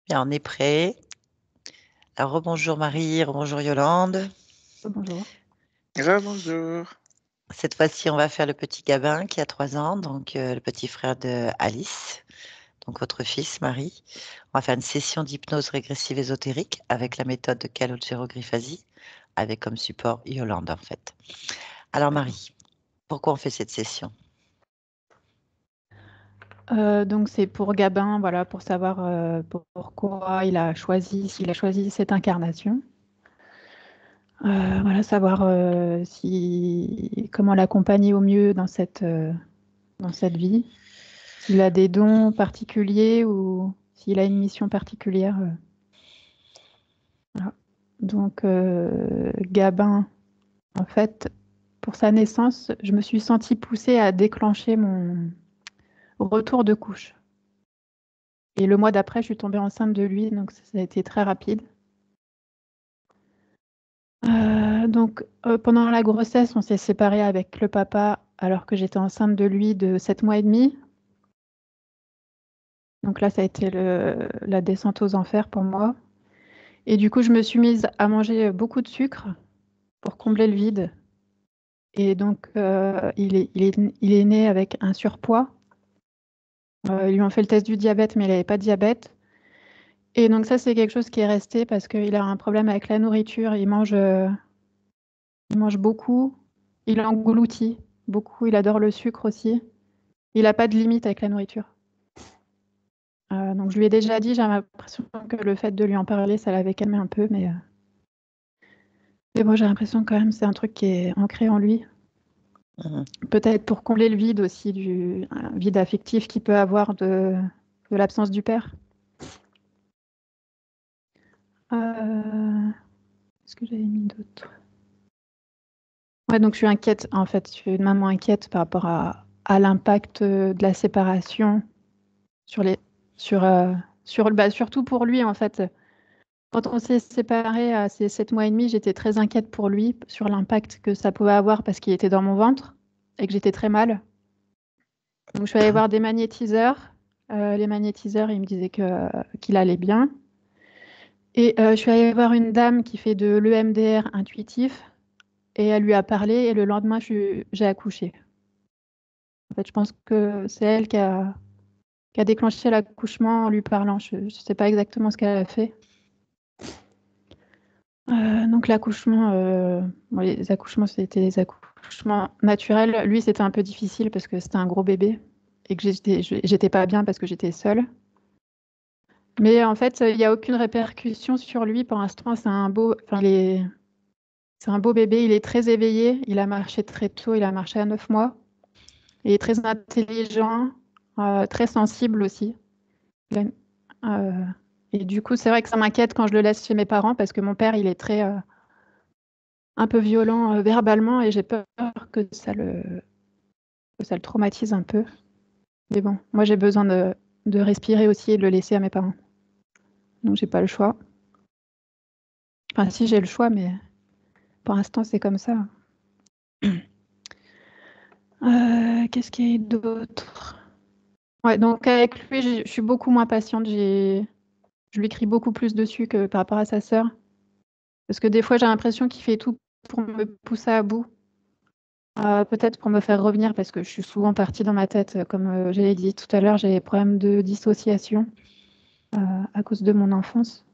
Bien, on est prêt. Alors, rebonjour Marie, rebonjour Yolande. Bonjour. Bonjour. Cette fois-ci, on va faire le petit Gabin qui a 3 ans, donc le petit frère de Alice, donc votre fils Marie. On va faire une session d'hypnose régressive ésotérique avec la méthode de calogérographasie, avec comme support Yolande en fait. Alors Marie, pourquoi on fait cette session? Donc c'est pour Gabin, voilà, pour savoir pourquoi s'il a choisi cette incarnation. Voilà, savoir comment l'accompagner au mieux dans cette vie. S'il a des dons particuliers ou s'il a une mission particulière. Voilà. Donc Gabin, en fait, pour sa naissance, je me suis sentie poussée à déclencher mon retour de couche. Et le mois d'après, je suis tombée enceinte de lui, donc ça a été très rapide. Pendant la grossesse, on s'est séparés avec le papa alors que j'étais enceinte de lui de 7 mois et demi. Donc là, ça a été la descente aux enfers pour moi. Et du coup, je me suis mise à manger beaucoup de sucre pour combler le vide. Et donc, il est né avec un surpoids. Ils lui ont fait le test du diabète, mais il n'avait pas de diabète. Et donc ça, c'est quelque chose qui est resté parce qu'il a un problème avec la nourriture. Il mange beaucoup, il engloutit beaucoup, il adore le sucre aussi. Il n'a pas de limite avec la nourriture. Donc je lui ai déjà dit, j'ai l'impression que le fait de lui en parler, ça l'avait calmé un peu, mais bon, j'ai l'impression quand même c'est un truc qui est ancré en lui. Peut-être pour combler le vide aussi, un vide affectif qu'il peut avoir de l'absence du père. Est-ce que j'avais mis d'autres? Ouais, donc je suis inquiète, en fait, je suis une maman inquiète par rapport à l'impact de la séparation surtout pour lui, en fait. Quand on s'est séparés à ces 7 mois et demi, j'étais très inquiète pour lui, sur l'impact que ça pouvait avoir parce qu'il était dans mon ventre et que j'étais très mal. Donc je suis allée voir des magnétiseurs. Les magnétiseurs, ils me disaient qu'il allait bien. Et je suis allée voir une dame qui fait de l'EMDR intuitif et elle lui a parlé et le lendemain, j'ai accouché. En fait, je pense que c'est elle qui a déclenché l'accouchement en lui parlant. Je ne sais pas exactement ce qu'elle a fait. Donc l'accouchement, les accouchements, c'était des accouchements naturels. Lui, c'était un peu difficile parce que c'était un gros bébé et que j'étais pas bien parce que j'étais seule. Mais en fait, il n'y a aucune répercussion sur lui. Pour l'instant, c'est un beau bébé. Il est très éveillé. Il a marché très tôt. Il a marché à 9 mois. Il est très intelligent, très sensible aussi. Il et du coup, c'est vrai que ça m'inquiète quand je le laisse chez mes parents parce que mon père, il est très un peu violent verbalement et j'ai peur que ça le traumatise un peu. Mais bon, moi j'ai besoin de respirer aussi et de le laisser à mes parents. Donc j'ai pas le choix. Enfin si j'ai le choix, mais pour l'instant c'est comme ça. Qu'est-ce qu'il y a d'autre? Ouais, donc avec lui, je suis beaucoup moins patiente. Je lui crie beaucoup plus dessus que par rapport à sa sœur. Parce que des fois j'ai l'impression qu'il fait tout pour me pousser à bout. Peut-être pour me faire revenir, parce que je suis souvent partie dans ma tête, comme je l'ai dit tout à l'heure, j'ai des problèmes de dissociation à cause de mon enfance,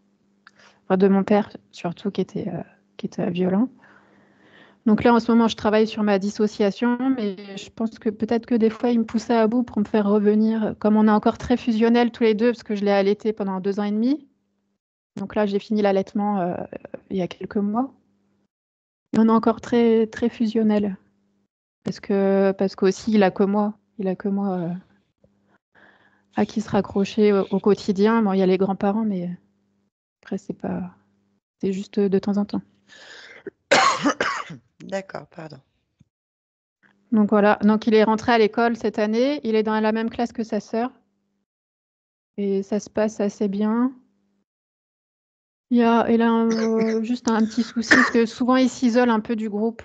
enfin, de mon père surtout qui était violent. Donc là, en ce moment, je travaille sur ma dissociation, mais je pense que peut-être que des fois, il me poussait à bout pour me faire revenir. Comme on est encore très fusionnels tous les deux, parce que je l'ai allaité pendant 2 ans et demi. Donc là, j'ai fini l'allaitement il y a quelques mois. Et on est encore très, très fusionnels. Parce qu'aussi, il a que moi. Il a que moi à qui se raccrocher au quotidien. Bon, il y a les grands-parents, mais après, c'est juste de temps en temps. D'accord, pardon. Donc voilà, donc il est rentré à l'école cette année, il est dans la même classe que sa sœur et ça se passe assez bien. Il a juste un petit souci parce que souvent il s'isole un peu du groupe.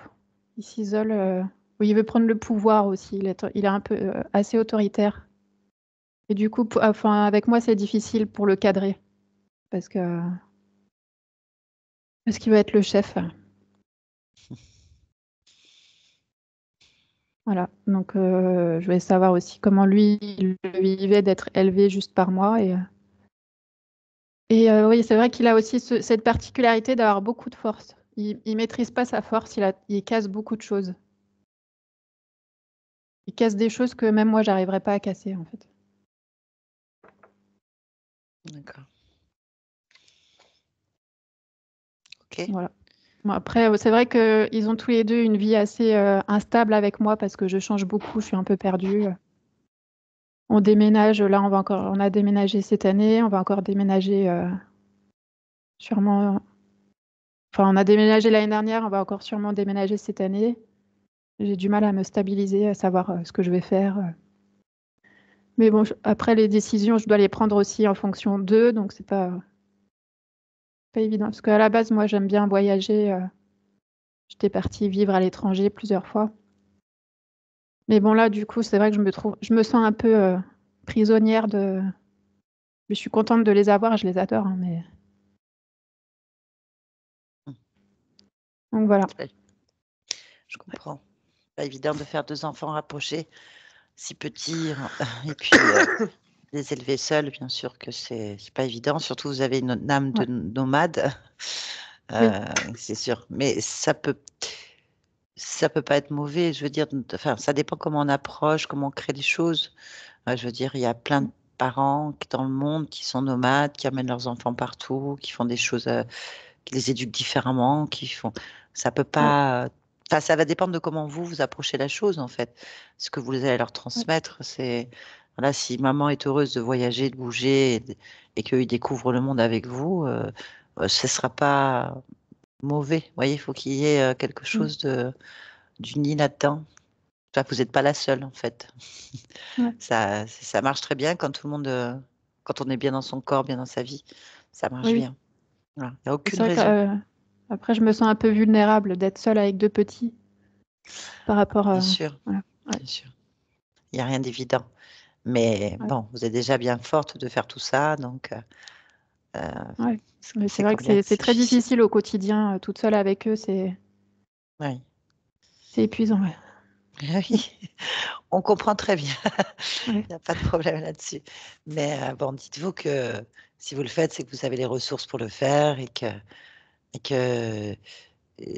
Il s'isole, oui, il veut prendre le pouvoir aussi, il est un peu assez autoritaire. Et du coup, enfin, avec moi, c'est difficile pour le cadrer. parce que parce qu'il va être le chef. Voilà, donc je voulais savoir aussi comment lui, il le vivait d'être élevé juste par moi. Et oui, c'est vrai qu'il a aussi cette particularité d'avoir beaucoup de force. Il maîtrise pas sa force, il casse beaucoup de choses. Il casse des choses que même moi, j'arriverais pas à casser, en fait. D'accord. Ok. Voilà. Bon, après, c'est vrai qu'ils ont tous les deux une vie assez instable avec moi parce que je change beaucoup, je suis un peu perdue. On déménage, là, on a déménagé cette année, on va encore déménager sûrement. Enfin, on a déménagé l'année dernière, on va encore sûrement déménager cette année. J'ai du mal à me stabiliser, à savoir ce que je vais faire. Mais bon, après, les décisions, je dois les prendre aussi en fonction d'eux, donc c'est pas évident. Parce qu'à la base, moi, j'aime bien voyager. J'étais partie vivre à l'étranger plusieurs fois. Mais bon, là, du coup, c'est vrai que je me sens un peu prisonnière de. Mais je suis contente de les avoir, je les adore, hein, mais. Donc voilà. Ouais, je comprends. Pas évident de faire 2 enfants rapprochés, si petits, et puis les élever seuls, bien sûr que c'est pas évident. Surtout, vous avez une âme de Ouais. nomade, Oui. c'est sûr. Mais ça peut pas être mauvais. Je veux dire, enfin, ça dépend comment on approche, comment on crée les choses. Je veux dire, il y a plein de parents dans le monde qui sont nomades, qui amènent leurs enfants partout, qui font des choses, qui les éduquent différemment, qui font. Ça peut Ouais. pas. Enfin, ça va dépendre de comment vous approchez la chose, en fait. Ce que vous allez leur Ouais. transmettre, c'est. Voilà, si maman est heureuse de voyager, de bouger et qu'ils découvrent le monde avec vous, ce sera pas mauvais. Vous voyez, il faut qu'il y ait quelque Mm. chose d'uni là-dedans. Enfin, vous n'êtes pas la seule, en fait. Ouais. Ça marche très bien quand tout le monde, quand on est bien dans son corps, bien dans sa vie, ça marche Oui. bien. Voilà. Il n'y a aucune C'est vrai que raison. après, je me sens un peu vulnérable d'être seule avec deux petits par rapport Bien à. sûr, Voilà. Ouais. bien sûr. Il n'y a rien d'évident. Mais Ouais. bon, vous êtes déjà bien forte de faire tout ça, donc euh, Ouais. Mais c'est c'est vrai quand que bien que c'est c'est très difficile. difficile au quotidien, toute seule avec eux, Oui. c'est épuisant. Ouais. Mm. Oui, on comprend très bien. Ouais. Il n'y a pas de problème là-dessus. Mais bon, dites-vous que si vous le faites, c'est que vous avez les ressources pour le faire et que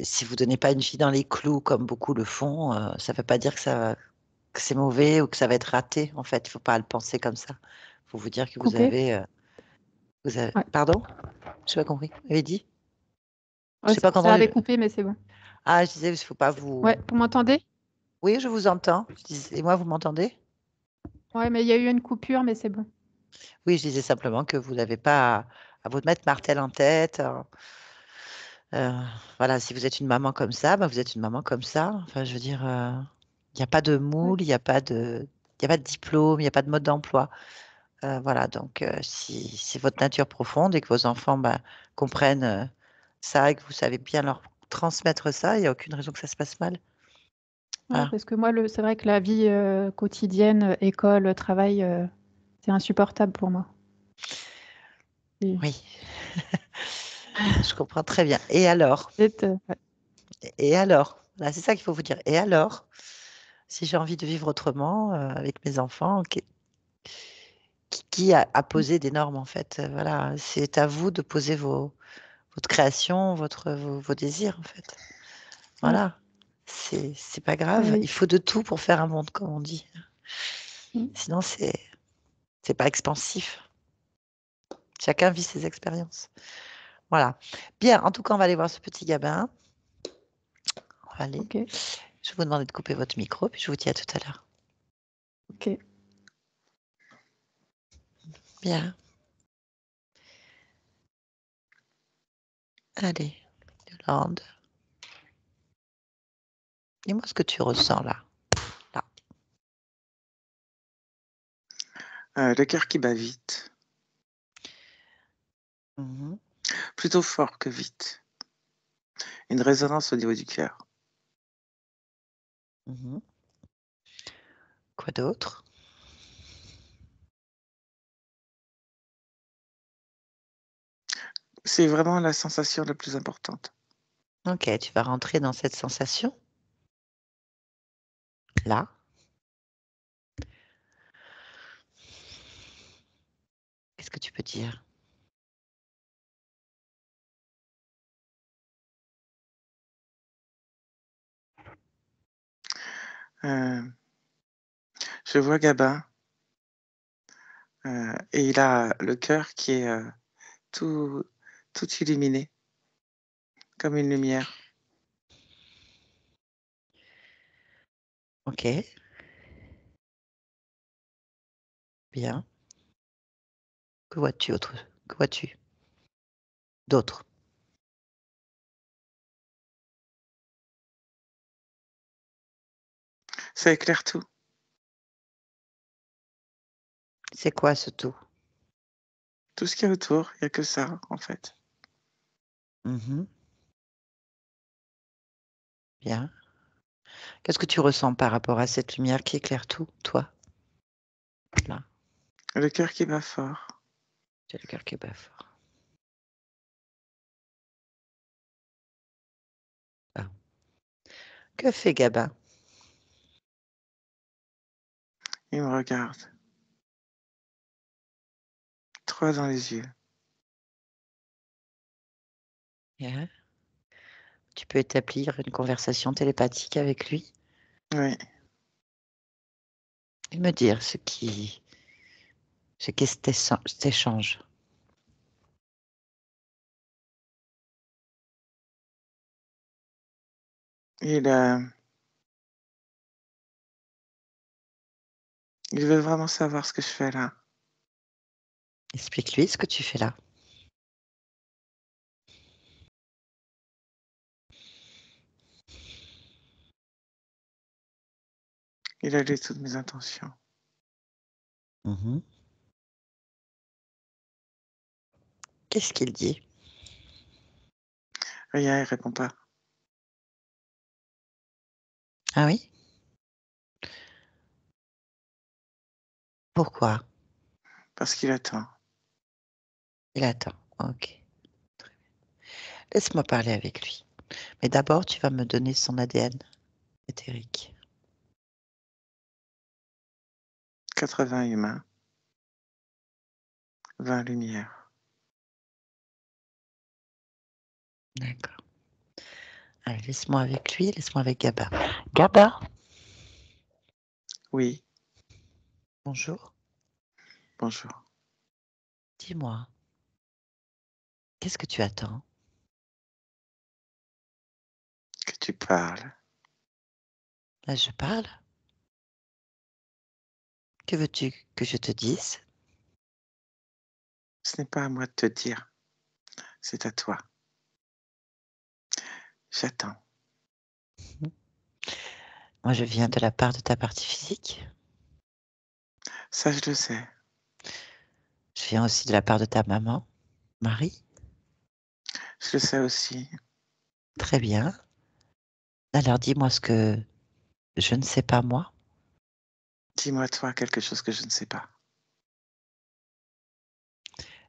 si vous donnez pas une fille dans les clous comme beaucoup le font, ça ne veut pas dire que c'est mauvais ou que ça va être raté. En fait, il faut pas le penser comme ça. Il faut vous dire que Coupé. vous avez. Ouais. Pardon? Je n'ai pas compris. Vous avez dit? Je Ouais, n'ai pas ça avait entendu. coupé, mais c'est bon. Ah, je disais, il faut pas Ouais, vous. vous m'entendez? Oui, je vous entends. Et moi, vous m'entendez? Ouais, mais il y a eu une coupure, mais c'est bon. Oui, je disais simplement que vous n'avez pas à vous mettre martel en tête. Euh, voilà, si vous êtes une maman comme ça, bah, vous êtes une maman comme ça. Enfin, je veux dire, il n'y a pas de Ouais. moule, il y a pas de diplôme, il n'y a pas de mode d'emploi. Voilà, donc si c'est votre nature profonde et que vos enfants bah, comprennent ça et que vous savez bien leur transmettre ça, il n'y a aucune raison que ça se passe mal. Ouais, Voilà. parce que moi, c'est vrai que la vie quotidienne, école, travail, c'est insupportable pour moi. Et Oui, je comprends très bien. Et alors? ouais. Et alors? Voilà, c'est ça qu'il faut vous dire. Et alors? Si j'ai envie de vivre autrement avec mes enfants, qui a posé des normes en fait? Voilà, c'est à vous de poser votre création, vos désirs en fait. Ouais. Voilà, c'est pas Bah grave. Il oui. faut de tout pour faire un monde, comme on dit. Mm. Sinon, c'est pas expansif. Chacun vit ses expériences. Voilà. Bien, en tout cas, on va aller voir ce petit gamin. On va aller. Ok. Je vais vous demander de couper votre micro, puis je vous dis à tout à l'heure. Ok. Bien. Allez, Yolande. Dis-moi ce que tu ressens là. Là. Le cœur qui bat vite. Mhm, Plutôt fort que vite. Une résonance au niveau du cœur. mhm. Quoi d'autre? C'est vraiment la sensation la plus importante. Ok, tu vas rentrer dans cette sensation. Là. Qu'est-ce que tu peux dire? Euh, je vois Gabin et il a le cœur qui est tout, tout illuminé, comme une lumière. Ok, bien. Que vois-tu autre? Que vois-tu d'autre? Ça éclaire tout. C'est quoi ce tout? Tout ce qu'il y a autour, il n'y a que ça, en fait. Mhm. Bien. Qu'est-ce que tu ressens par rapport à cette lumière qui éclaire tout, toi? Là, Le cœur qui bat fort. tu as le cœur qui bat fort. Ah. Que fait Gabin? Il me regarde. Trois dans les yeux. Bien. Tu peux établir une conversation télépathique avec lui Oui. et me dire ce qu'est cet échange. Il, il veut vraiment savoir ce que je fais là. Explique-lui ce que tu fais là. Il a lu toutes mes intentions. Mhm. Qu'est-ce qu'il dit? Rien, il répond pas. Ah oui? Pourquoi? Parce qu'il attend. Il attend. Ok. Laisse-moi parler avec lui. Mais d'abord, tu vas me donner son ADN éthérique. 80 humains. 20 lumières. D'accord. Allez, laisse-moi avec lui, laisse-moi avec Gabin. Gabin, Oui. bonjour. Bonjour. Dis-moi, qu'est-ce que tu attends? Que tu parles. Là, je parle. Que veux-tu que je te dise? Ce n'est pas à moi de te dire. C'est à toi. J'attends. Moi, je viens de la part de ta partie physique. Ça, je le sais. Je viens aussi de la part de ta maman, Marie. Je le sais aussi. Très bien. Alors, dis-moi ce que je ne sais pas moi. Dis-moi, toi, quelque chose que je ne sais pas.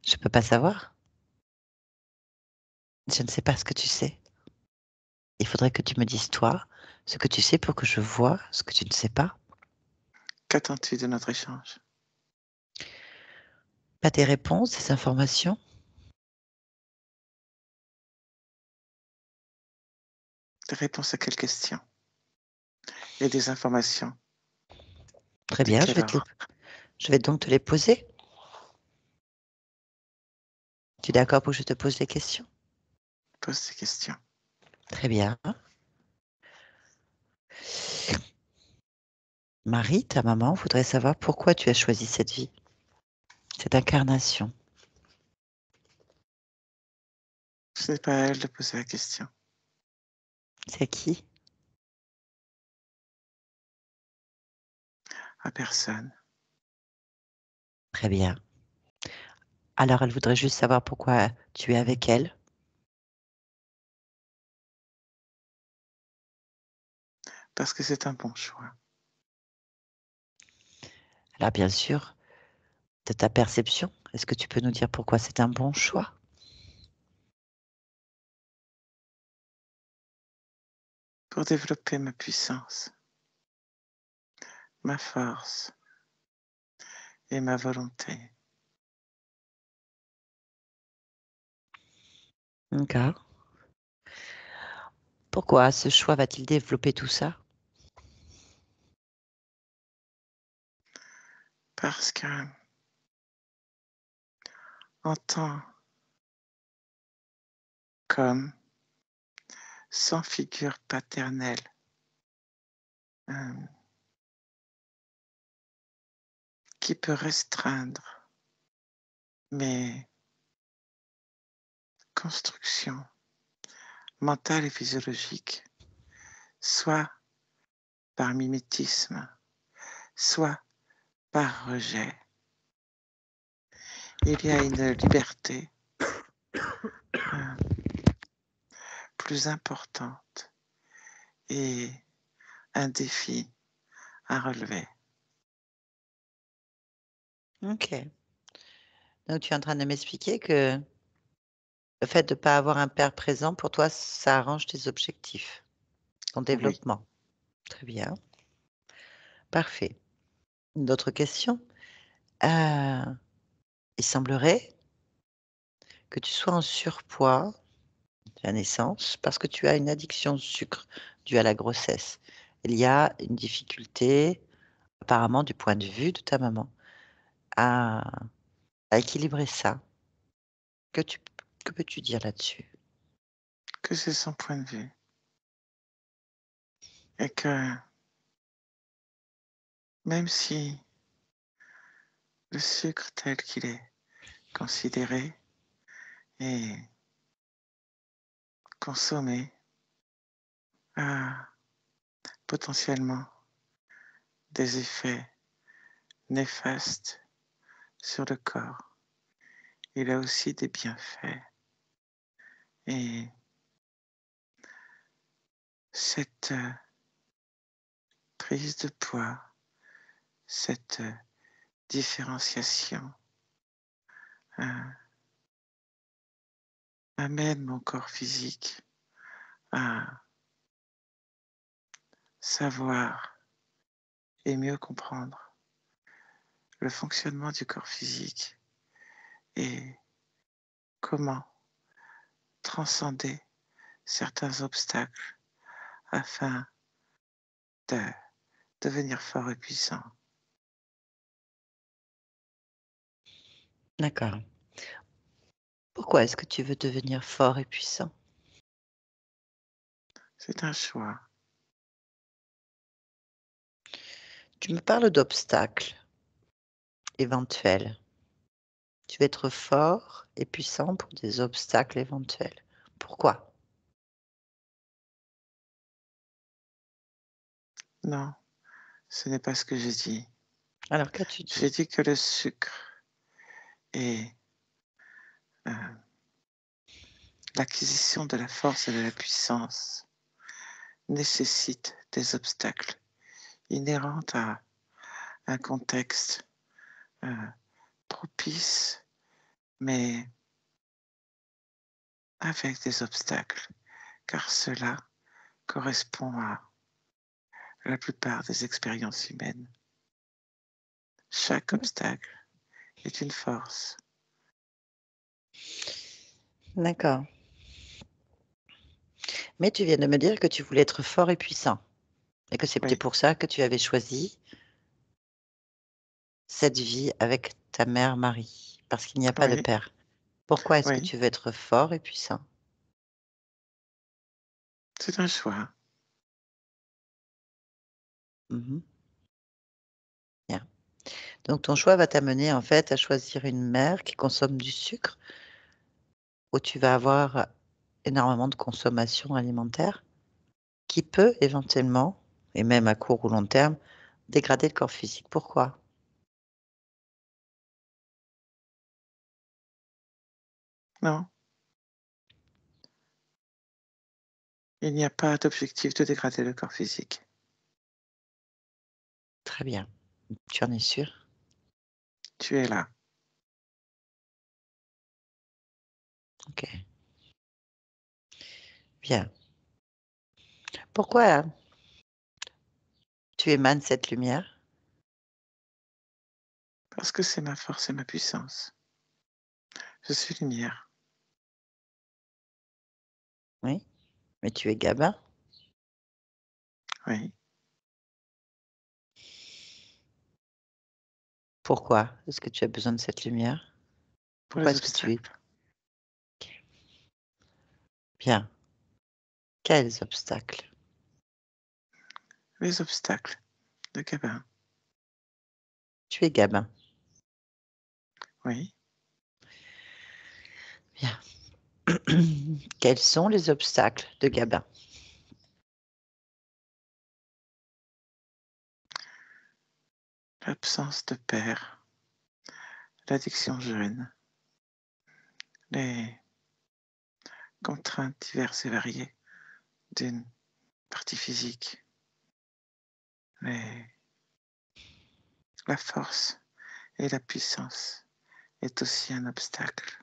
Je peux pas savoir. Je ne sais pas ce que tu sais. Il faudrait que tu me dises, toi, ce que tu sais pour que je vois ce que tu ne sais pas. Qu'attends-tu de notre échange? Pas des réponses, des informations. Des réponses à quelle question? Et des informations. Très De bien, quelle ordre? je vais donc te les poser. Tu es d'accord pour que je te pose les questions? Pose ces questions. Très bien. Marie, ta maman, voudrait savoir pourquoi tu as choisi cette vie, cette incarnation. Ce n'est pas à elle de poser la question. C'est qui? À personne. Très bien. Alors, elle voudrait juste savoir pourquoi tu es avec elle. Parce que c'est un bon choix. Alors, bien sûr, de ta perception, est-ce que tu peux nous dire pourquoi c'est un bon choix? pour développer ma puissance, ma force et ma volonté. D'accord. Pourquoi ce choix va-t-il développer tout ça? Parce que en tant qu'homme sans figure paternelle, euh, qui peut restreindre mes constructions mentales et physiologiques, soit par mimétisme, soit par rejet, il y a une liberté plus importante et un défi à relever. Ok. Donc tu es en train de m'expliquer que le fait de ne pas avoir un père présent, pour toi, ça arrange tes objectifs, ton Oui, développement. Très bien. Parfait. D'autres questions? Euh, il semblerait que tu sois en surpoids à la naissance parce que tu as une addiction au sucre due à la grossesse. Il y a une difficulté, apparemment du point de vue de ta maman, à, à équilibrer ça. Que, tu, que peux-tu dire là-dessus? que c'est son point de vue. Et que même si le sucre tel qu'il est considéré et consommé a potentiellement des effets néfastes sur le corps, il a aussi des bienfaits. Et cette prise de poids, cette différenciation amène mon corps physique à savoir et mieux comprendre le fonctionnement du corps physique et comment transcender certains obstacles afin de devenir fort et puissant. D'accord. Pourquoi est-ce que tu veux devenir fort et puissant? C'est un choix. Tu me parles d'obstacles éventuels. Tu veux être fort et puissant pour des obstacles éventuels. Pourquoi? Non, ce n'est pas ce que j'ai dit. Alors, qu'as-tu J'ai dit? dit que le sucre et l'acquisition de la force et de la puissance nécessitent des obstacles inhérents à un contexte propice, mais avec des obstacles, car cela correspond à la plupart des expériences humaines. Chaque obstacle est une force. D'accord. Mais tu viens de me dire que tu voulais être fort et puissant et que c'était Oui, pour ça que tu avais choisi cette vie avec ta mère Marie, parce qu'il n'y a pas de oui, père. Pourquoi est-ce que oui, tu veux être fort et puissant? c'est un choix. Mhm. Bien. Donc ton choix va t'amener en fait à choisir une mère qui consomme du sucre, où tu vas avoir énormément de consommation alimentaire qui peut éventuellement, et même à court ou long terme, dégrader le corps physique. Pourquoi? Non, il n'y a pas d'objectif de dégrader le corps physique. Très bien. Tu en es sûr? Tu es là. Ok. Bien. Pourquoi tu émanes cette lumière? Parce que c'est ma force et ma puissance. Je suis lumière. Oui, mais tu es Gabin. Oui. Pourquoi est-ce que tu as besoin de cette lumière? Pour Pourquoi les est-ce que tu es obstacles. bien? Quels obstacles? Les obstacles de Gabin. Tu es Gabin. Oui. Bien. Quels sont les obstacles de Gabin? L'absence de père. L'addiction jeune. Les contraintes diverses et variées d'une partie physique. La force et la puissance est aussi un obstacle.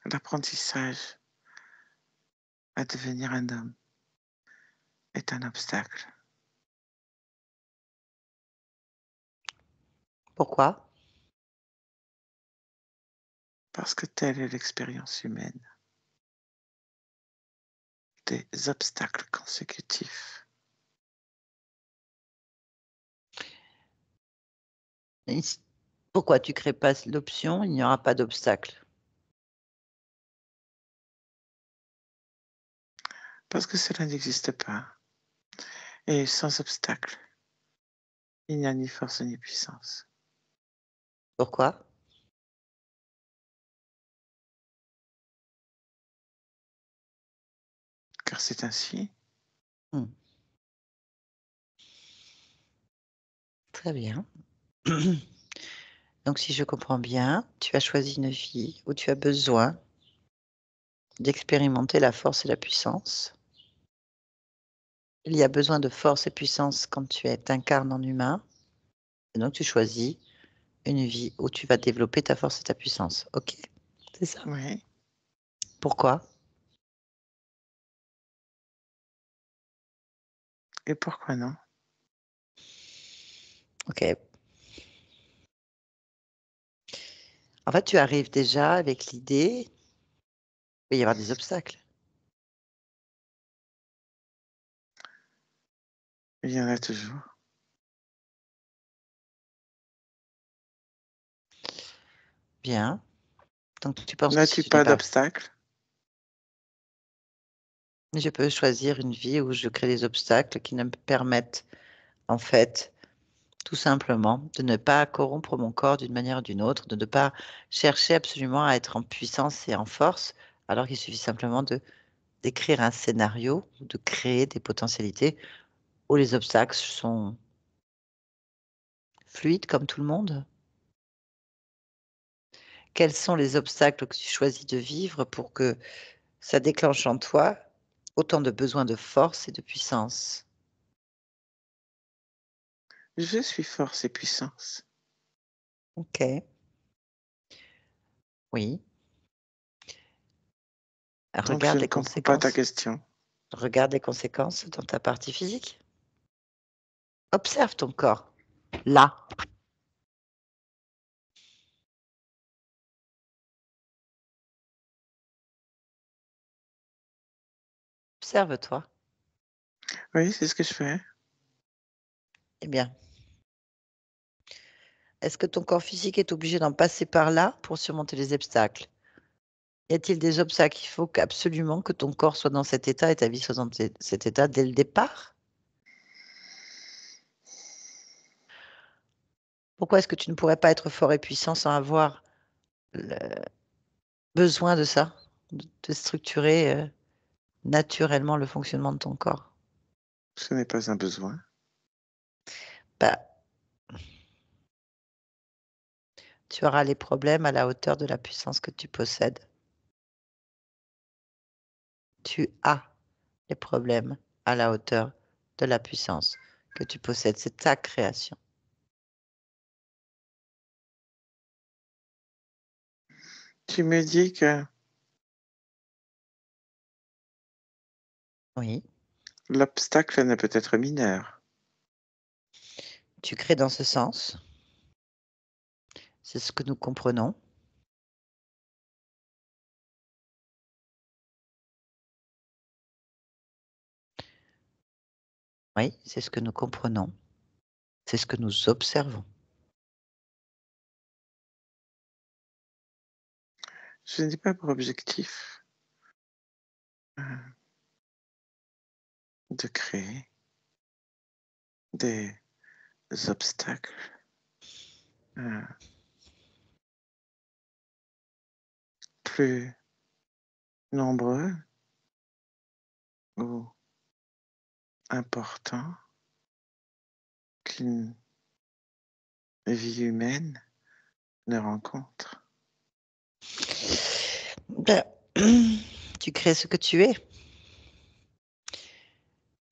L'apprentissage à devenir un homme est un obstacle. Pourquoi? Parce que telle est l'expérience humaine. Des obstacles consécutifs. Pourquoi tu ne crées pas l'option? Il n'y aura pas d'obstacle. Parce que cela n'existe pas. Et sans obstacle, il n'y a ni force ni puissance. Pourquoi? Car c'est ainsi. Hmm. Très bien. Donc, si je comprends bien, tu as choisi une vie où tu as besoin d'expérimenter la force et la puissance. Il y a besoin de force et puissance quand t'incarnes en humain. Et donc, tu choisis une vie où tu vas développer ta force et ta puissance. OK, c'est ça. Oui. Pourquoi? Et pourquoi non? OK. En fait, tu arrives déjà avec l'idée, il va y avoir des obstacles. Il y en a toujours. Bien. Donc, tu penses que si N'as-tu tu n'es pas pas... d'obstacle? Je peux choisir une vie où je crée des obstacles qui ne me permettent, en fait, tout simplement, de ne pas corrompre mon corps d'une manière ou d'une autre, de ne pas chercher absolument à être en puissance et en force, alors qu'il suffit simplement d'écrire un scénario, ou de créer des potentialités où les obstacles sont fluides comme tout le monde. Quels sont les obstacles que tu choisis de vivre pour que ça déclenche en toi autant de besoins de force et de puissance? Je suis force et puissance. OK, oui. Donc je Regarde ne les comprends pas ta conséquences. question. Regarde les conséquences dans ta partie physique. Observe ton corps, là. Observe-toi. Oui, c'est ce que je fais. Eh bien, est-ce que ton corps physique est obligé d'en passer par là pour surmonter les obstacles? Y a-t-il des obstacles? Il faut absolument que ton corps soit dans cet état et ta vie soit dans cet état dès le départ? Pourquoi est-ce que tu ne pourrais pas être fort et puissant sans avoir le besoin de ça? De structurer, naturellement le fonctionnement de ton corps? Ce n'est pas un besoin. Bah, tu auras les problèmes à la hauteur de la puissance que tu possèdes. Tu as les problèmes à la hauteur de la puissance que tu possèdes. C'est ta création. Tu me dis que Oui. L'obstacle ne peut être mineur. Tu crées dans ce sens. C'est ce que nous comprenons. Oui, c'est ce que nous comprenons. C'est ce que nous observons. Je n'ai pas pour objectif de créer des obstacles plus nombreux ou importants qu'une vie humaine ne rencontre. Ben, tu crées ce que tu es.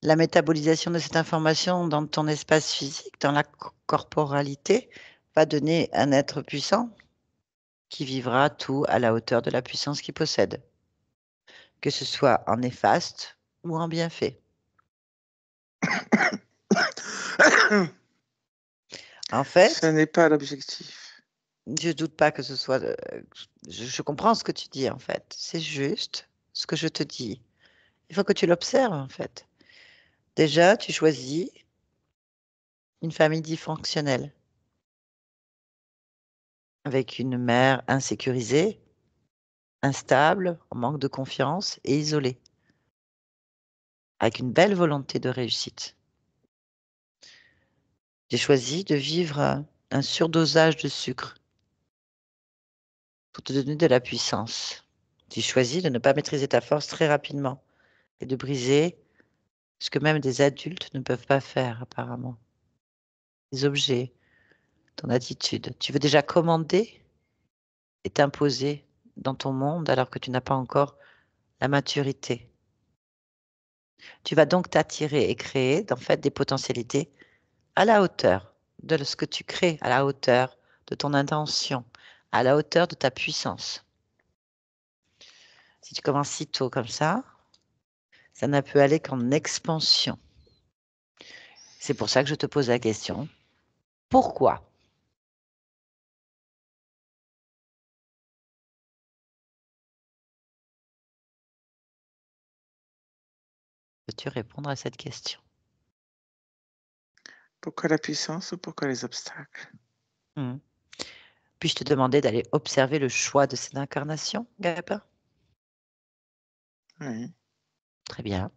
La métabolisation de cette information dans ton espace physique, dans la corporalité, va donner un être puissant qui vivra tout à la hauteur de la puissance qu'il possède, que ce soit en néfaste ou en bienfait. En Ce fait, n'est pas l'objectif. je doute pas que ce soit. Je comprends ce que tu dis, en fait. C'est juste ce que je te dis. Il faut que tu l'observes, en fait. Déjà, tu choisis une famille dysfonctionnelle, avec une mère insécurisée, instable, en manque de confiance et isolée, avec une belle volonté de réussite. J'ai choisi de vivre un surdosage de sucre pour te donner de la puissance. J'ai choisi de ne pas maîtriser ta force très rapidement et de briser ce que même des adultes ne peuvent pas faire apparemment. Les objets, ton attitude. Tu veux déjà commander et t'imposer dans ton monde alors que tu n'as pas encore la maturité. Tu vas donc t'attirer et créer en fait des potentialités à la hauteur de ce que tu crées, à la hauteur de ton intention, à la hauteur de ta puissance. Si tu commences si tôt comme ça ne peut aller qu'en expansion. C'est pour ça que je te pose la question. Pourquoi? Peux-tu répondre à cette question? Pourquoi la puissance ou pourquoi les obstacles? Puis-je te demander d'aller observer le choix de cette incarnation, Gabin? Oui. Très bien.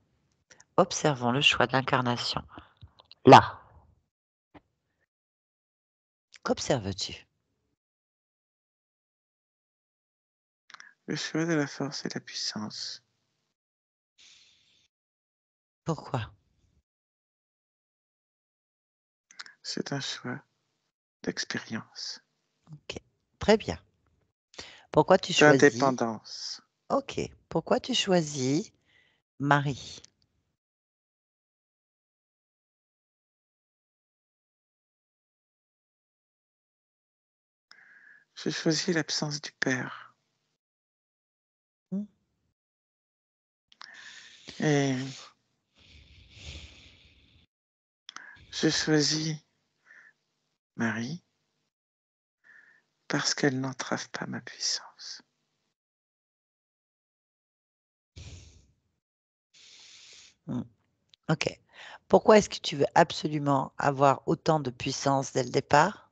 Observons le choix de l'incarnation. Là. Qu'observes-tu? Le choix de la force et la puissance. Pourquoi? C'est un choix d'expérience, Ok. Très bien. Pourquoi tu choisis? d'indépendance. Ok. Pourquoi tu choisis Marie? J'ai choisi l'absence du père. Hmm. Et j'ai choisi Marie parce qu'elle n'entrave pas ma puissance. Ok. Pourquoi est-ce que tu veux absolument avoir autant de puissance dès le départ?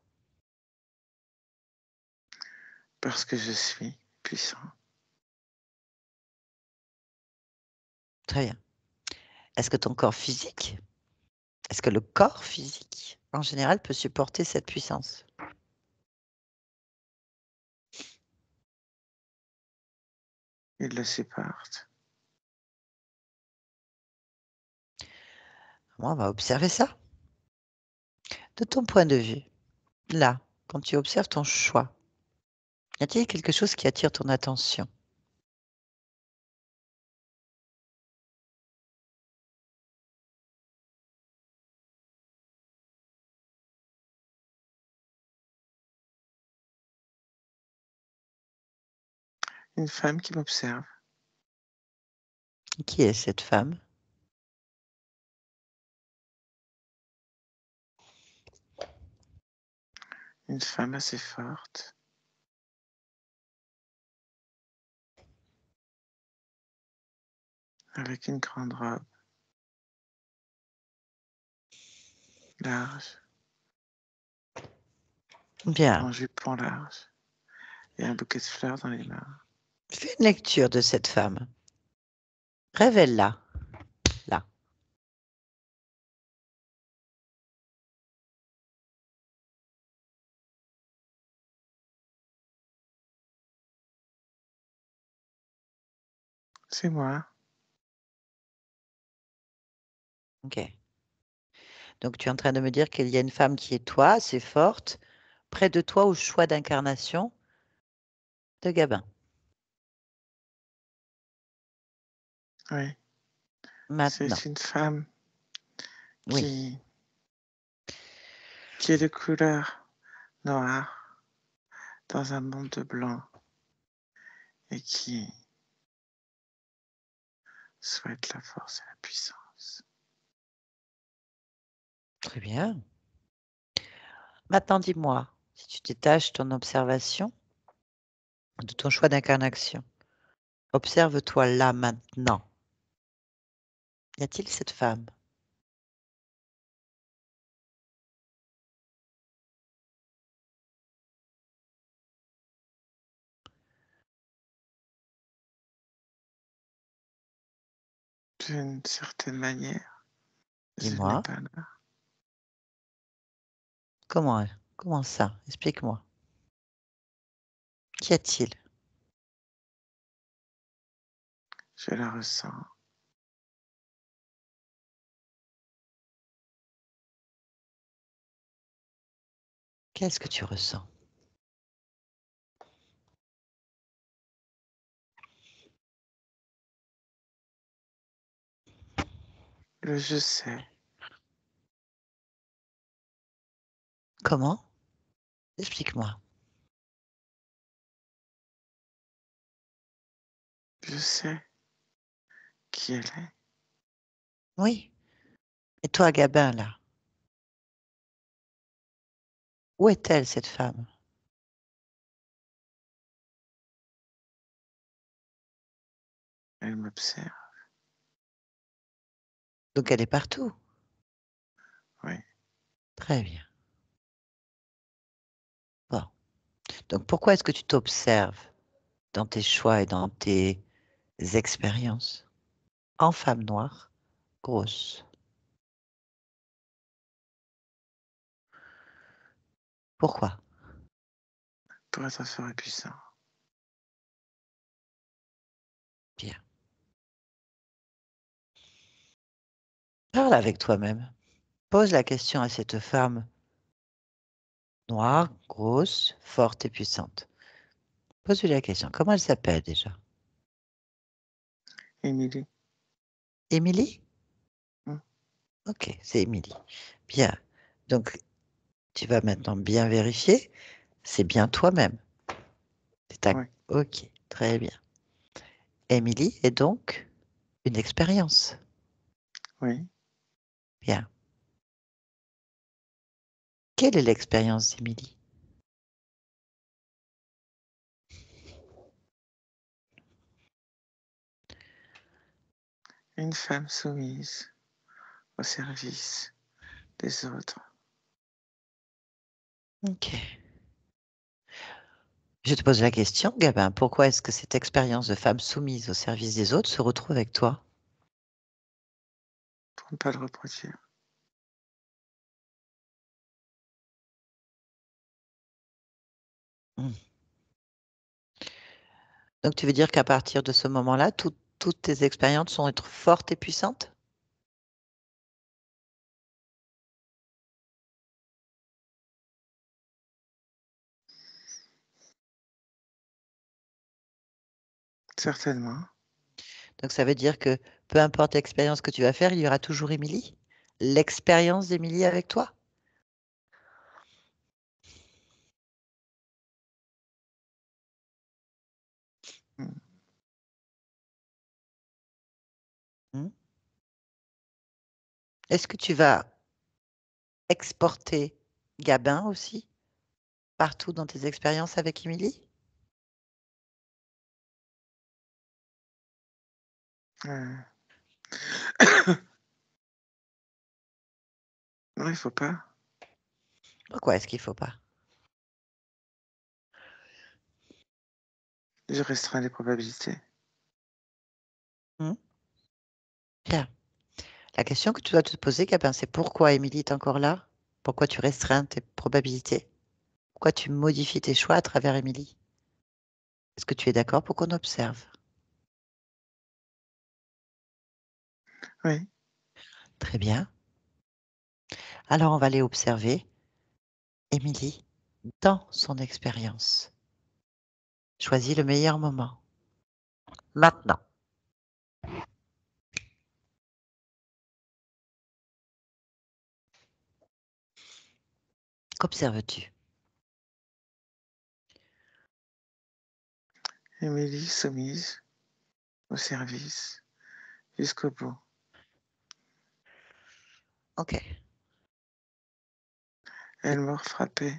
Parce que je suis puissant. Très bien. Est-ce que ton corps physique, est-ce que le corps physique, en général, peut supporter cette puissance? Il le supporte. On va observer ça. De ton point de vue, là, quand tu observes ton choix, y a-t-il quelque chose qui attire ton attention? Une femme qui m'observe. Qui est cette femme? Une femme assez forte. Avec une grande robe. Large. Bien. En jupon large. Et un bouquet de fleurs dans les mains. Fais une lecture de cette femme. Révèle-la. Là. C'est moi. Ok. Donc, tu es en train de me dire qu'il y a une femme qui est toi, assez forte, près de toi au choix d'incarnation de Gabin. Oui. Maintenant, C'est une femme oui. qui est de couleur noire dans un monde de blanc et qui souhaite la force et la puissance. Très bien. Maintenant, dis-moi, si tu détaches ton observation de ton choix d'incarnation, observe-toi là maintenant. Y a-t-il cette femme? D'une certaine manière, je ne l'ai Dis-moi. pas là. Comment ça? Explique-moi. Qu'y a-t-il? Je la ressens. Qu'est-ce que tu ressens? Le je sais. Comment? Explique-moi. Je sais qui elle est. Oui. Et toi, Gabin, là, où est-elle, cette femme? Elle m'observe. Donc, elle est partout. Oui. Très bien. Bon. Donc, pourquoi est-ce que tu t'observes dans tes choix et dans tes expériences en femme noire, grosse? Pourquoi? Pour être fort et puissant. Bien. Parle avec toi-même. Pose la question à cette femme noire, grosse, forte et puissante. Pose-lui la question. Comment elle s'appelle déjà? Émilie. Émilie? Hmm. Ok, c'est Émilie. Bien. Donc, tu vas maintenant bien vérifier. C'est bien toi-même. Oui. Ok, très bien. Émilie est donc une expérience. Oui. Bien. Quelle est l'expérience d'Émilie? Une femme soumise au service des autres. Ok. Je te pose la question, Gabin, pourquoi est-ce que cette expérience de femme soumise au service des autres se retrouve avec toi? Pour ne pas le reproduire. Hmm. Donc tu veux dire qu'à partir de ce moment-là, toutes tes expériences sont être fortes et puissantes? Certainement. Donc ça veut dire que peu importe l'expérience que tu vas faire, il y aura toujours Émilie? L'expérience d'Émilie avec toi? Hmm. Hmm. Est-ce que tu vas exporter Gabin aussi? Partout dans tes expériences avec Émilie? Euh, Non, il faut pas. Pourquoi est-ce qu'il faut pas? Je restreins les probabilités. Mmh. Bien. La question que tu dois te poser, Gabin, c'est pourquoi Émilie est encore là? Pourquoi tu restreins tes probabilités? Pourquoi tu modifies tes choix à travers Émilie? Est-ce que tu es d'accord pour qu'on observe? Oui, Très bien. Alors, on va aller observer Émilie dans son expérience. Choisis le meilleur moment. Maintenant. Qu'observes-tu? Émilie soumise au service jusqu'au bout. Ok. Elle mord frappée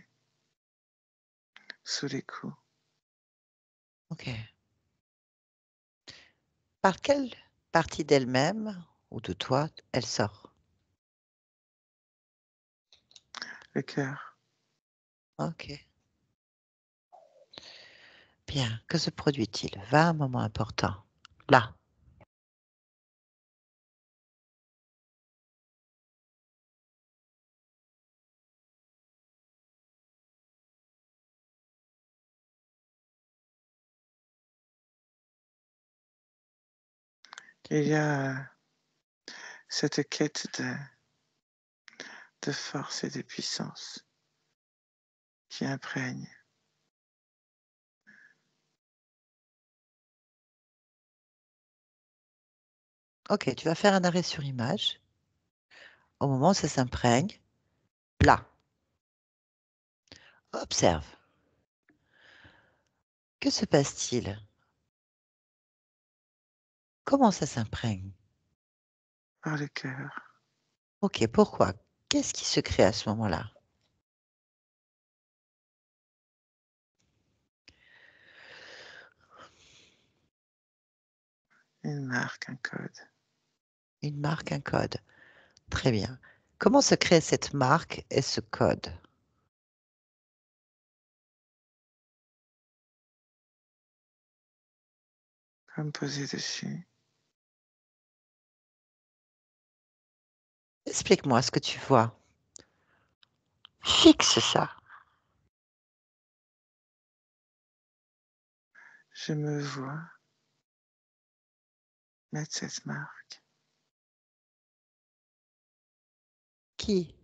sous les coups. Ok. Par quelle partie d'elle-même ou de toi elle sort? Le cœur, Ok. Bien. Que se produit-il? Va à un moment important. Là. il y a cette quête de force et de puissance qui imprègne. Ok, tu vas faire un arrêt sur image. Au moment où ça s'imprègne, là. Observe. Que se passe-t-il? Comment ça s'imprègne? Par le cœur, Ok, pourquoi? Qu'est-ce qui se crée à ce moment-là? une marque, un code. Une marque, un code. Très bien. Comment se crée cette marque et ce code? Comme posé dessus. Explique-moi ce que tu vois. Fixe ça. Je me vois mettre cette marque. Qui?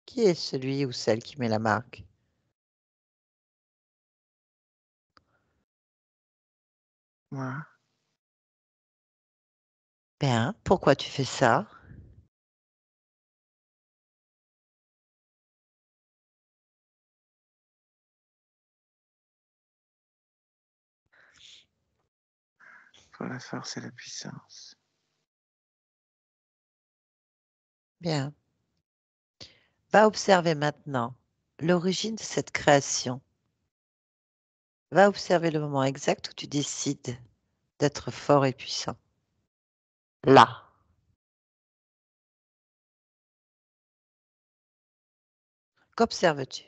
Qui est celui ou celle qui met la marque? Moi, Bien. Pourquoi tu fais ça? pour la force et la puissance. Bien. Va observer maintenant l'origine de cette création. Va observer le moment exact où tu décides d'être fort et puissant. Là. Qu'observes-tu?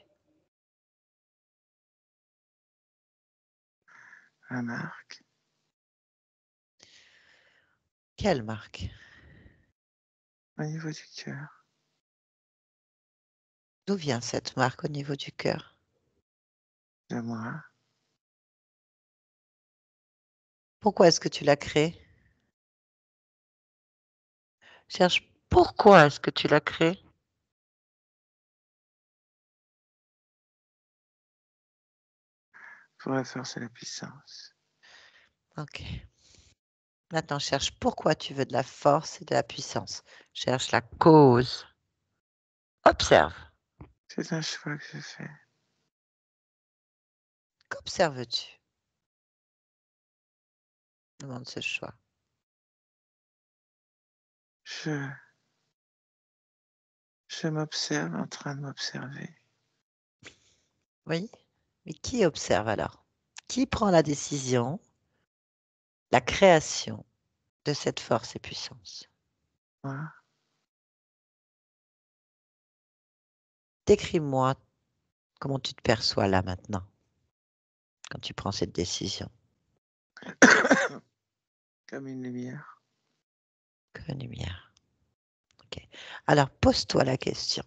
La marque, Quelle marque? au niveau du cœur, D'où vient cette marque au niveau du cœur? de moi, Pourquoi est-ce que tu l'as créée? Cherche pourquoi est-ce que tu l'as créée? pour la force et la puissance. Ok. Maintenant, cherche pourquoi tu veux de la force et de la puissance. Cherche la cause. Observe. C'est un choix que je fais. Qu'observes-tu? Demande ce choix. Je, je m'observe en train de m'observer. Oui, mais qui observe alors? Qui prend la décision, la création de cette force et puissance? Moi, Décris-moi comment tu te perçois là maintenant, quand tu prends cette décision. comme une lumière. Comme une lumière. Ok. Alors pose-toi la question.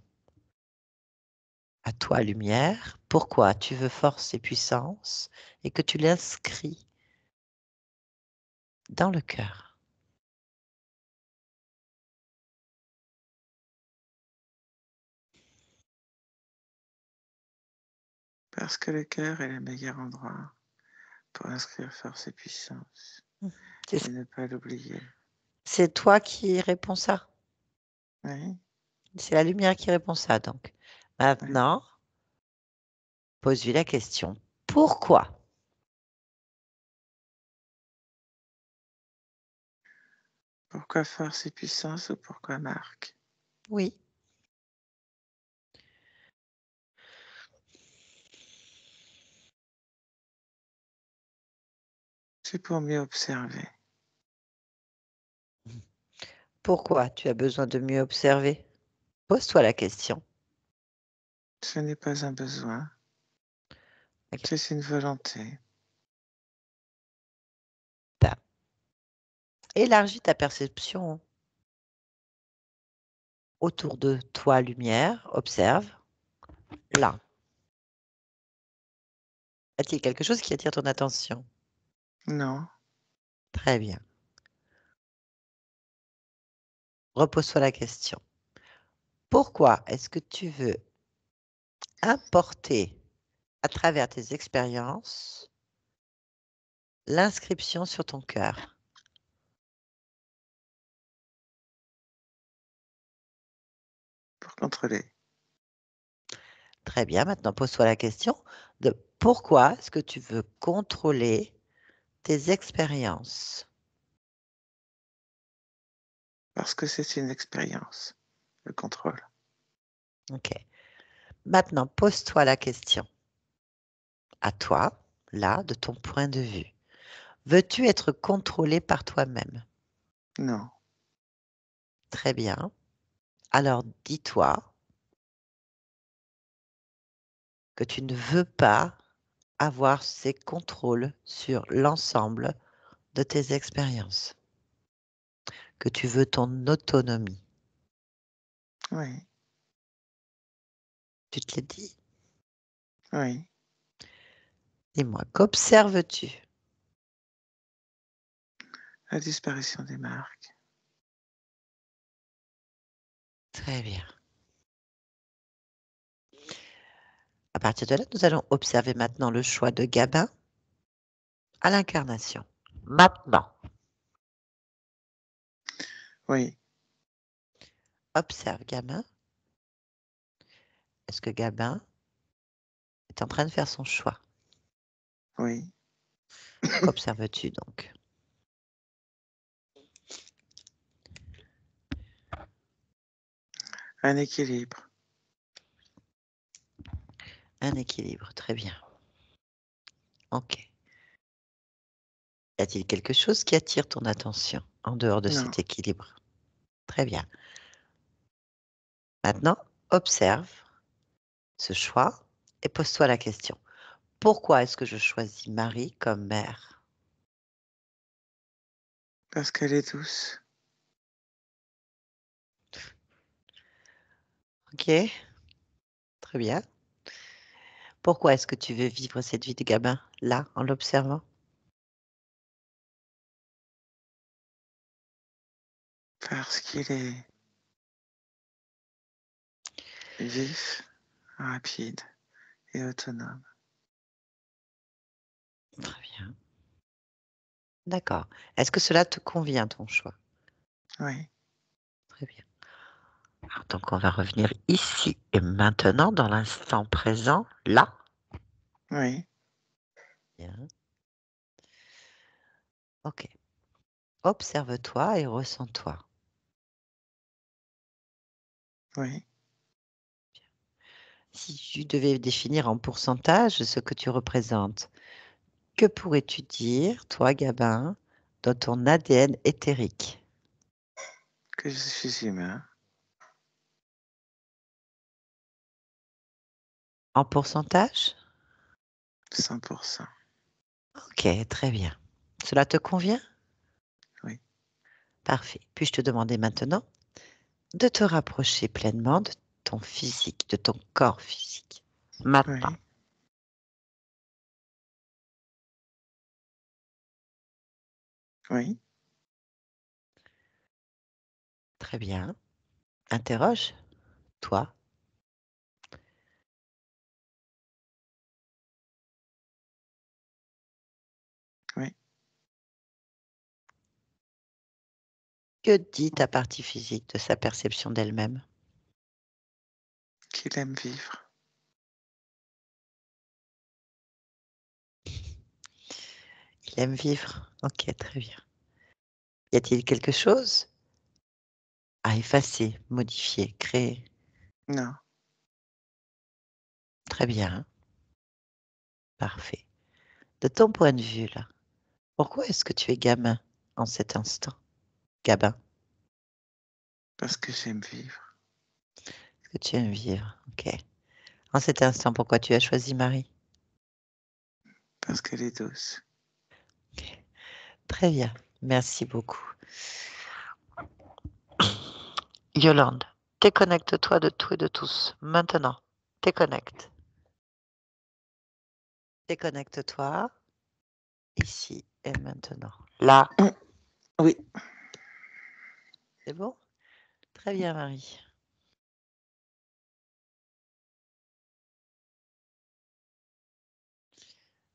À toi, lumière, pourquoi tu veux force et puissance et que tu l'inscris dans le cœur? Parce que le cœur est le meilleur endroit pour inscrire force et puissance C'est et ne pas l'oublier. c'est toi qui réponds ça. Oui, C'est la lumière qui répond ça, donc. oui. Maintenant, pose-lui la question. Pourquoi? Pourquoi force et puissance ou pourquoi Marc? Oui. C'est pour mieux observer. Pourquoi tu as besoin de mieux observer? Pose-toi la question. Ce n'est pas un besoin, Ok. c'est une volonté. Élargis ta perception autour de toi, lumière. Observe. Là. Y a-t-il quelque chose qui attire ton attention? Non, Très bien. Repose-toi la question. Pourquoi est-ce que tu veux importer à travers tes expériences l'inscription sur ton cœur? pour contrôler. Très bien. Maintenant, pose-toi la question de pourquoi est-ce que tu veux contrôler tes expériences? Parce que c'est une expérience, le contrôle. Ok. Maintenant, pose-toi la question. À toi, là, de ton point de vue. Veux-tu être contrôlé par toi-même? Non, Très bien. Alors, dis-toi que tu ne veux pas avoir ces contrôles sur l'ensemble de tes expériences, que tu veux ton autonomie. oui, Tu te l'es dit? oui. Dis-moi, qu'observes-tu? La disparition des marques. Très bien. À partir de là, nous allons observer maintenant le choix de Gabin à l'incarnation. Maintenant, Oui, observe Gabin. Est-ce que Gabin est en train de faire son choix? oui. Qu'observes-tu donc? Un équilibre. Un équilibre, très bien. Ok. Y a-t-il quelque chose qui attire ton attention en dehors de Non, cet équilibre? Très bien. Maintenant, observe ce choix et pose-toi la question. Pourquoi est-ce que je choisis Marie comme mère? parce qu'elle est douce. Ok, très bien. Pourquoi est-ce que tu veux vivre cette vie de gamin là, en l'observant? Parce qu'il est vif, rapide et autonome. Très bien. D'accord. Est-ce que cela te convient, ton choix? Oui, Très bien. Alors, donc, on va revenir ici et maintenant, dans l'instant présent, là. oui, Bien. Ok. Observe-toi et ressens-toi. oui. Si tu devais définir en pourcentage ce que tu représentes, que pourrais-tu dire, toi, Gabin, dans ton ADN éthérique? Que je suis humain, En pourcentage? 100%. Ok, très bien. Cela te convient? Oui, Parfait. Puis-je te demander maintenant de te rapprocher pleinement de ton physique, de ton corps physique. Maintenant. oui, oui. Très bien. Interroge, toi. Oui, Que dit ta partie physique de sa perception d'elle-même? qu'il aime vivre. Il aime vivre. Ok, très bien. Y a-t-il quelque chose à effacer, modifier, créer? Non, Très bien. Parfait. De ton point de vue, là, pourquoi est-ce que tu es gamin en cet instant? Gabin, parce que j'aime vivre. est-ce que tu aimes vivre? Ok. En cet instant, pourquoi tu as choisi Marie? Parce qu'elle est douce. Ok. Très bien. Merci beaucoup. Yolande, déconnecte-toi de tout et de tous. Maintenant, déconnecte. Déconnecte-toi ici et maintenant. Là, Oui, c'est bon? Très bien, Marie.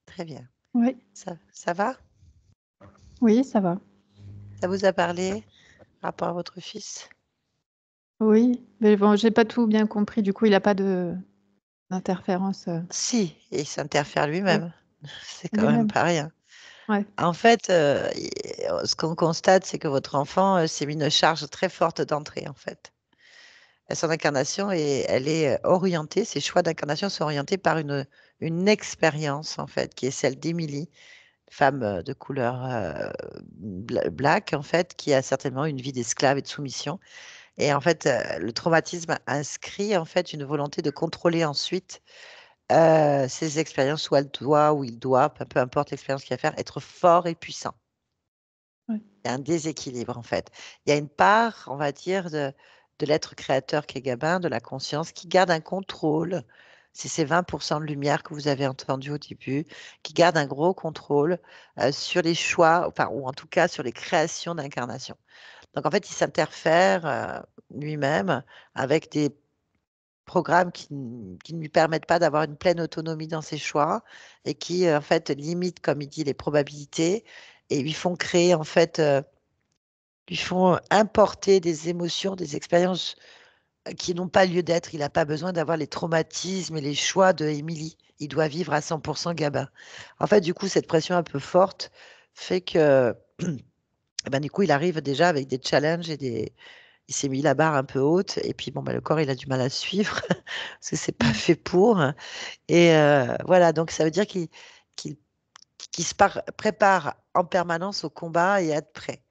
Très bien. Oui, Ça va? oui, ça va. Ça vous a parlé par rapport à votre fils? Oui, mais bon, j'ai pas tout bien compris. Du coup, il a pas d'interférence. Si, il s'interfère Oui, lui-même. C'est quand même lui-même. pas rien. Ouais, En fait, ce qu'on constate, c'est que votre enfant s'est mis une charge très forte d'entrée, en fait. Son incarnation, elle est orientée, ses choix d'incarnation sont orientés par une expérience, en fait, qui est celle d'Émilie, femme de couleur black, en fait, qui a certainement une vie d'esclave et de soumission. Et en fait, le traumatisme inscrit, en fait, une volonté de contrôler ensuite ses expériences où elle doit, où il doit, peu importe l'expérience qu'il va faire, être fort et puissant. ouais, Il y a un déséquilibre, en fait. Il y a une part, on va dire, de l'être créateur qui est Gabin, de la conscience, qui garde un contrôle. C'est ces 20% de lumière que vous avez entendu au début, qui garde un gros contrôle sur les choix, enfin, ou en tout cas sur les créations d'incarnation. Donc, en fait, il s'interfère lui-même avec des programmes qui ne lui permettent pas d'avoir une pleine autonomie dans ses choix et qui, en fait, limitent, comme il dit, les probabilités et lui font créer, en fait, lui font importer des émotions, des expériences qui n'ont pas lieu d'être. Il n'a pas besoin d'avoir les traumatismes et les choix de Émilie. Il doit vivre à 100% Gabin. En fait, du coup, cette pression un peu forte fait que, eh ben, du coup, il arrive déjà avec des challenges et des. Il s'est mis la barre un peu haute et puis bon, ben, le corps, il a du mal à suivre parce que c'est pas ouais, fait pour. Et voilà, donc ça veut dire qu'il qu'il prépare en permanence au combat et à être prêt.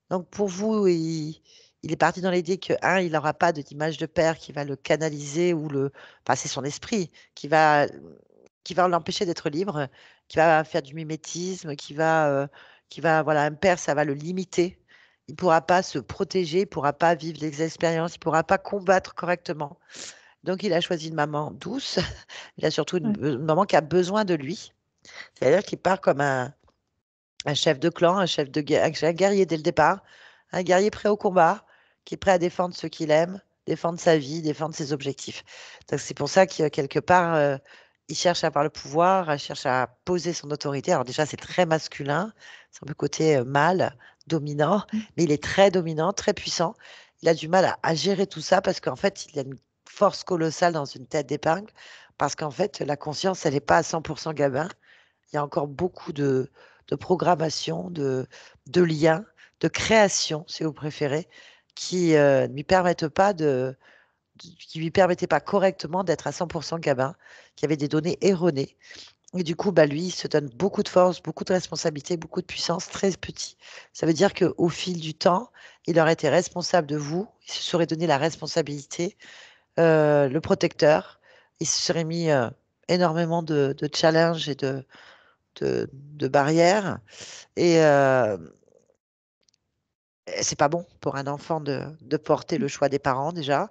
Donc pour vous, il est parti dans l'idée que, un, il n'aura pas d'image de père qui va le canaliser ou le. Enfin, c'est son esprit qui va l'empêcher d'être libre, qui va faire du mimétisme, voilà, un père, ça va le limiter. Il ne pourra pas se protéger, il ne pourra pas vivre les expériences, il ne pourra pas combattre correctement. Donc il a choisi une maman douce, il a surtout ouais, une maman qui a besoin de lui. C'est-à-dire qu'il part comme un chef de clan, un guerrier dès le départ, un guerrier prêt au combat, qui est prêt à défendre ceux qu'il aime, défendre sa vie, défendre ses objectifs. Donc c'est pour ça que quelque part, il cherche à avoir le pouvoir, il cherche à poser son autorité. Alors déjà, c'est très masculin, c'est un peu côté mâle, dominant, mm, mais il est très dominant, très puissant. Il a du mal à gérer tout ça parce qu'en fait, il a une force colossale dans une tête d'épingle, parce qu'en fait, la conscience, elle n'est pas à 100% Gabin. Il y a encore beaucoup de programmation, de liens, de création, si vous préférez, qui ne lui permettent pas qui lui permettait pas correctement d'être à 100% gamin, qui avait des données erronées. Et du coup, lui, il se donne beaucoup de force, beaucoup de responsabilité, beaucoup de puissance, très petit. Ça veut dire qu'au fil du temps, il aurait été responsable de vous, il se serait donné la responsabilité, le protecteur, il se serait mis énormément de challenges et de barrières. Et c'est pas bon pour un enfant de porter le choix des parents déjà.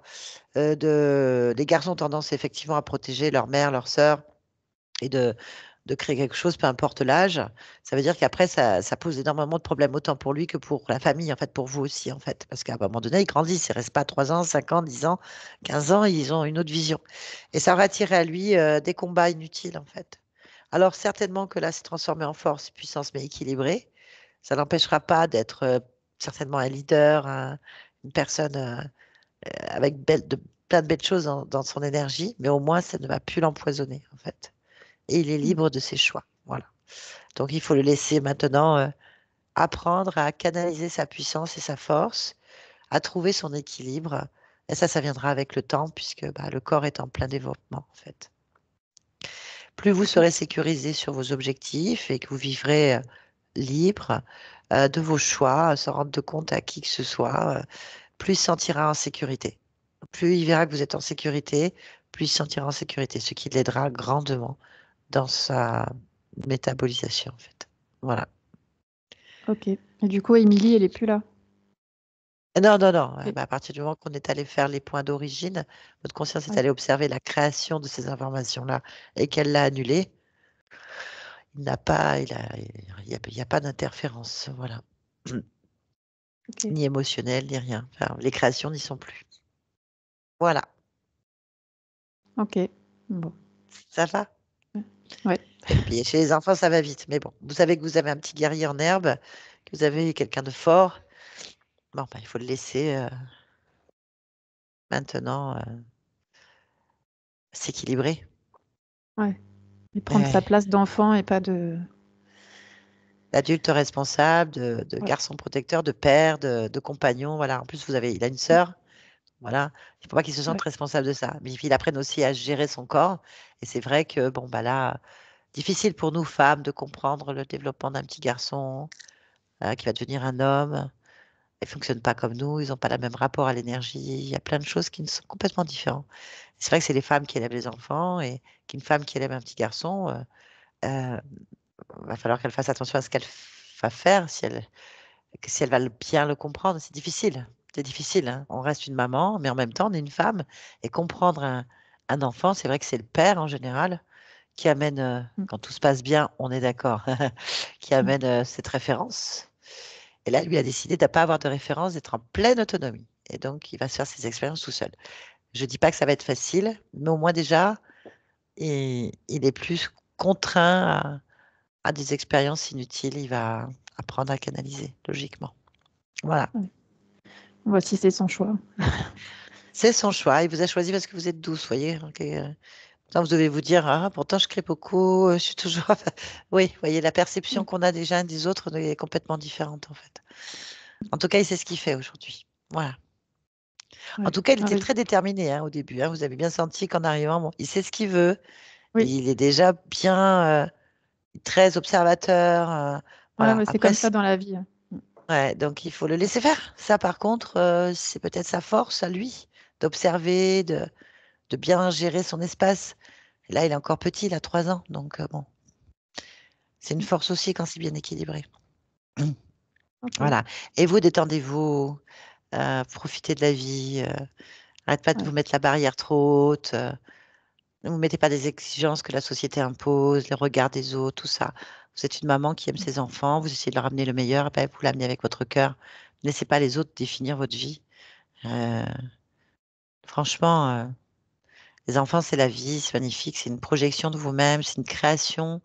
Les garçons ont tendance effectivement à protéger leur mère, leur sœur et de créer quelque chose, peu importe l'âge. Ça veut dire qu'après, ça pose énormément de problèmes, autant pour lui que pour la famille, en fait, pour vous aussi, en fait. Parce qu'à un moment donné, ils grandissent, ils ne restent pas 3 ans, 5 ans, 10 ans, 15 ans, ils ont une autre vision. Et ça va attirer à lui des combats inutiles, en fait. Alors, certainement que là, c'est transformé en force, puissance, mais équilibrée. Ça n'empêchera pas d'être certainement un leader, une personne avec plein de belles choses dans son énergie, mais au moins, ça ne va plus l'empoisonner, en fait. Et il est libre de ses choix. Voilà. Donc, il faut le laisser maintenant apprendre à canaliser sa puissance et sa force, à trouver son équilibre. Et ça viendra avec le temps, puisque le corps est en plein développement, en fait. Plus vous serez sécurisé sur vos objectifs et que vous vivrez libre de vos choix, sans rendre compte à qui que ce soit, plus il se sentira en sécurité. Plus il verra que vous êtes en sécurité, plus il se sentira en sécurité, ce qui l'aidera grandement dans sa métabolisation, en fait. Voilà. Ok. Et du coup, Émilie, elle est plus là. Non, non, non. Ok. À partir du moment qu'on est allé faire les points d'origine, votre conscience est Ouais. allée observer la création de ces informations-là et qu'elle l'a annulée. Il n'a pas, il y a pas d'interférence, voilà. Ok. Ni émotionnelle, ni rien. Enfin, les créations n'y sont plus. Voilà. Ok. Bon. Ça va? Ouais. Et puis chez les enfants, ça va vite. Mais bon, vous savez que vous avez un petit guerrier en herbe, que vous avez quelqu'un de fort. Bon, il faut le laisser maintenant s'équilibrer. Ouais. Et prendre sa Ouais. place d'enfant et pas de. D'adulte responsable, de Ouais. garçon protecteur, de père, de compagnon. Voilà. En plus, il a une sœur. Voilà. Il ne faut pas qu'il se sente Ouais. responsable de ça. Mais il apprenne aussi à gérer son corps. Et c'est vrai que, là, difficile pour nous, femmes, de comprendre le développement d'un petit garçon qui va devenir un homme. Ils ne fonctionnent pas comme nous. Ils n'ont pas le même rapport à l'énergie. Il y a plein de choses qui sont complètement différentes. C'est vrai que c'est les femmes qui élèvent les enfants et qu'une femme qui élève un petit garçon, va falloir qu'elle fasse attention à ce qu'elle va faire si elle va bien le comprendre. C'est difficile. C'est difficile, hein. On reste une maman, mais en même temps, on est une femme. Et comprendre un enfant, c'est vrai que c'est le père en général qui amène, Mm. quand tout se passe bien, on est d'accord, qui Mm. amène cette référence. Et là, lui a décidé de ne pas avoir de référence, d'être en pleine autonomie. Et donc, il va se faire ses expériences tout seul. Je ne dis pas que ça va être facile, mais au moins déjà, il est plus contraint à des expériences inutiles. Il va apprendre à canaliser, logiquement. Voilà. Ouais. Voici, c'est son choix. C'est son choix. Il vous a choisi parce que vous êtes douce, voyez. Ok. Pourtant, vous devez vous dire, ah, pourtant, je crie beaucoup, je suis toujours. Oui, voyez, la perception Mm. qu'on a des uns et des autres est complètement différente, en fait. En tout cas, il sait ce qu'il fait aujourd'hui. Voilà. En Ouais. tout cas, il Ah était oui. très déterminé au début. Vous avez bien senti qu'en arrivant, bon, il sait ce qu'il veut. Oui. Il est déjà bien, très observateur. Ouais, Voilà. mais c'est Après, comme ça dans la vie. Mm. ouais, donc il faut le laisser faire. Ça, par contre, c'est peut-être sa force à lui, d'observer, de bien gérer son espace. Et là, il est encore petit, il a 3 ans. Donc, bon, c'est une force aussi quand c'est bien équilibré. Ok. Voilà. Et vous, détendez-vous, profitez de la vie. Arrête pas de vous Ouais. mettre la barrière trop haute. Ne vous mettez pas des exigences que la société impose, les regards des autres, tout ça. Vous êtes une maman qui aime ses enfants, vous essayez de leur amener le meilleur, et ben, vous l'amenez avec votre cœur. Ne laissez pas les autres définir votre vie. Euh, Franchement, les enfants, c'est la vie, c'est magnifique, c'est une projection de vous-même, c'est une création.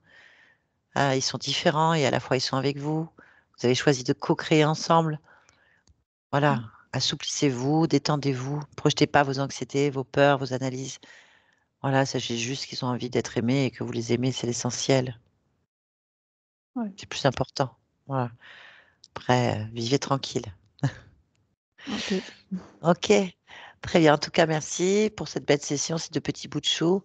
Ils sont différents et à la fois ils sont avec vous. Vous avez choisi de co-créer ensemble. Voilà, Mm. assouplissez-vous, détendez-vous, projetez pas vos anxiétés, vos peurs, vos analyses. Voilà, sachez juste qu'ils ont envie d'être aimés et que vous les aimez, c'est l'essentiel. Ouais. C'est plus important. Voilà. Après, vivez tranquille. Ok. Ok. Très bien. En tout cas, merci pour cette belle session, ces 2 petits bouts de chou.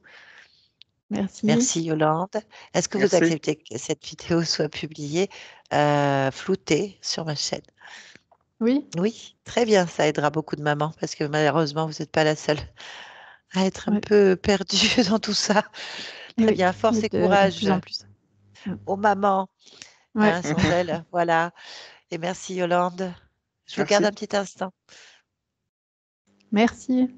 Merci. Merci Yolande. Est-ce que vous Merci. acceptez que cette vidéo soit publiée, floutée sur ma chaîne? Oui, Oui, très bien, ça aidera beaucoup de mamans parce que malheureusement, vous n'êtes pas la seule à être un ouais. peu perdue dans tout ça. Et Très oui, bien, force et et de courage plus en plus. aux mamans, Ouais. hein, sans elles. Voilà. Et merci Yolande. Je vous garde Merci. un petit instant. Merci.